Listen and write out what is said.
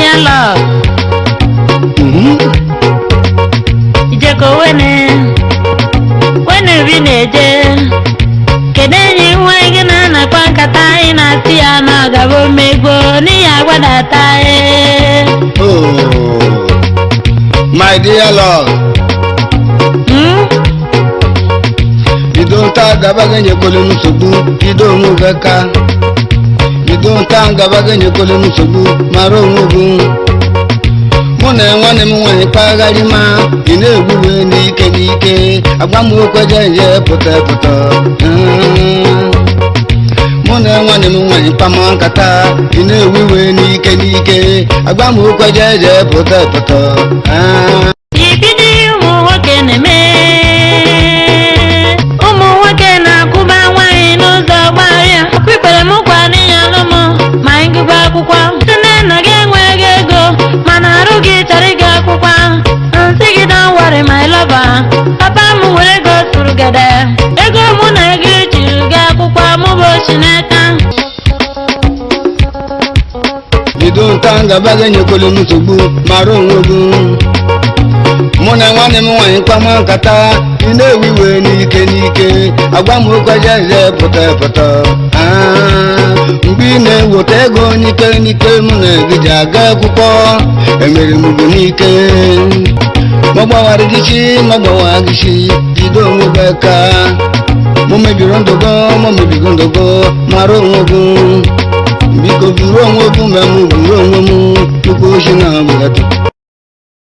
dear love. Ijeko wene vineje. Kedenyi wege na kwa nkata ina siya na gabo mego ni ya wadata Oh, my dear love. Idonta gabagenye kole musubu, idongu beka. Idonta gabagenye kole musubu, maro mubu. Mune wane mwane pagalima, ine guwe nike nike, agbamu kwa jenje pote poto. Mune wane mwane pamankata, ine guwe nike nike, agbamu kwa jenje pote poto. Ibidi umu wake neme. Umu wake na kuba wine uzo baria. Kwipele mukwa ni yalomo, maingi kwa kukwa. Tune na gengwe gego, manarugi chariga kukwa. Nsigi don't worry my lover. Papa mu wele go surugede. Ego muna egi chiruga kukwa mubo shineta. Idonta gabagenye kole musubu, maro mubu. Muna wane mwane pamankata, ine wiwe nike nike, agbamu kwa jenje pote poto. Mbine wotego nike nike mune gijaga kuko, emeri mugu nike. Magba warigishi, magba wagishi, idongu beka. Mume birondogo, maro mugu. Biko biro mugu, memu biro mugu, tuko shina bugatu.